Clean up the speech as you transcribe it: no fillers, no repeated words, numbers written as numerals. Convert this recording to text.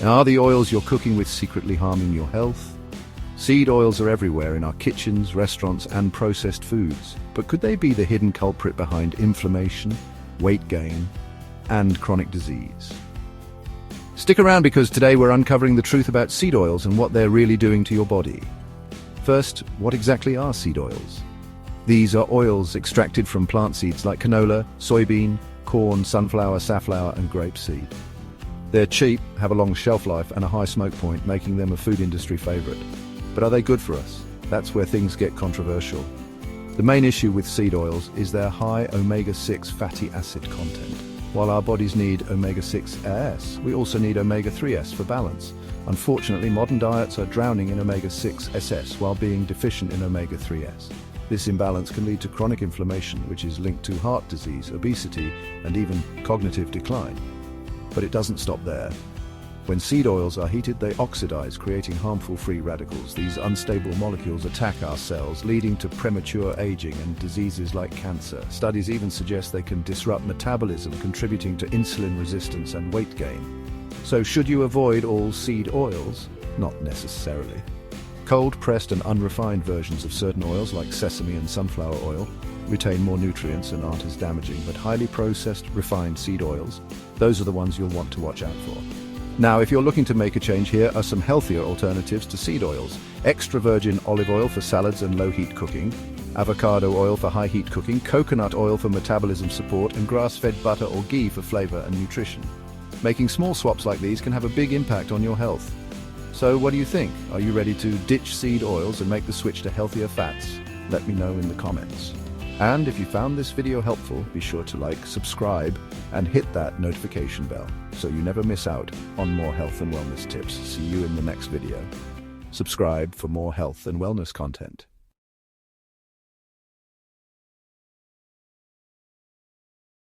Are the oils you're cooking with secretly harming your health? Seed oils are everywhere in our kitchens, restaurants, and processed foods. But could they be the hidden culprit behind inflammation, weight gain, and chronic disease? Stick around because today we're uncovering the truth about seed oils and what they're really doing to your body. First, what exactly are seed oils? These are oils extracted from plant seeds like canola, soybean, corn, sunflower, safflower, and grapeseed. They're cheap, have a long shelf life, and a high smoke point, making them a food industry favorite. But are they good for us? That's where things get controversial. The main issue with seed oils is their high omega-6 fatty acid content. While our bodies need omega-6s, we also need omega-3s for balance. Unfortunately, modern diets are drowning in omega-6s while being deficient in omega-3s. This imbalance can lead to chronic inflammation, which is linked to heart disease, obesity, and even cognitive decline. But it doesn't stop there. When seed oils are heated, they oxidize, creating harmful free radicals. These unstable molecules attack our cells, leading to premature aging and diseases like cancer. Studies even suggest they can disrupt metabolism, contributing to insulin resistance and weight gain. So should you avoid all seed oils? Not necessarily. Cold-pressed and unrefined versions of certain oils, like sesame and sunflower oil, retain more nutrients and aren't as damaging, but highly processed, refined seed oils, those are the ones you'll want to watch out for. Now, if you're looking to make a change, here are some healthier alternatives to seed oils. Extra virgin olive oil for salads and low-heat cooking, avocado oil for high-heat cooking, coconut oil for metabolism support, and grass-fed butter or ghee for flavor and nutrition. Making small swaps like these can have a big impact on your health. So what do you think? Are you ready to ditch seed oils and make the switch to healthier fats? Let me know in the comments. And if you found this video helpful, be sure to like, subscribe, and hit that notification bell so you never miss out on more health and wellness tips. See you in the next video. Subscribe for more health and wellness content.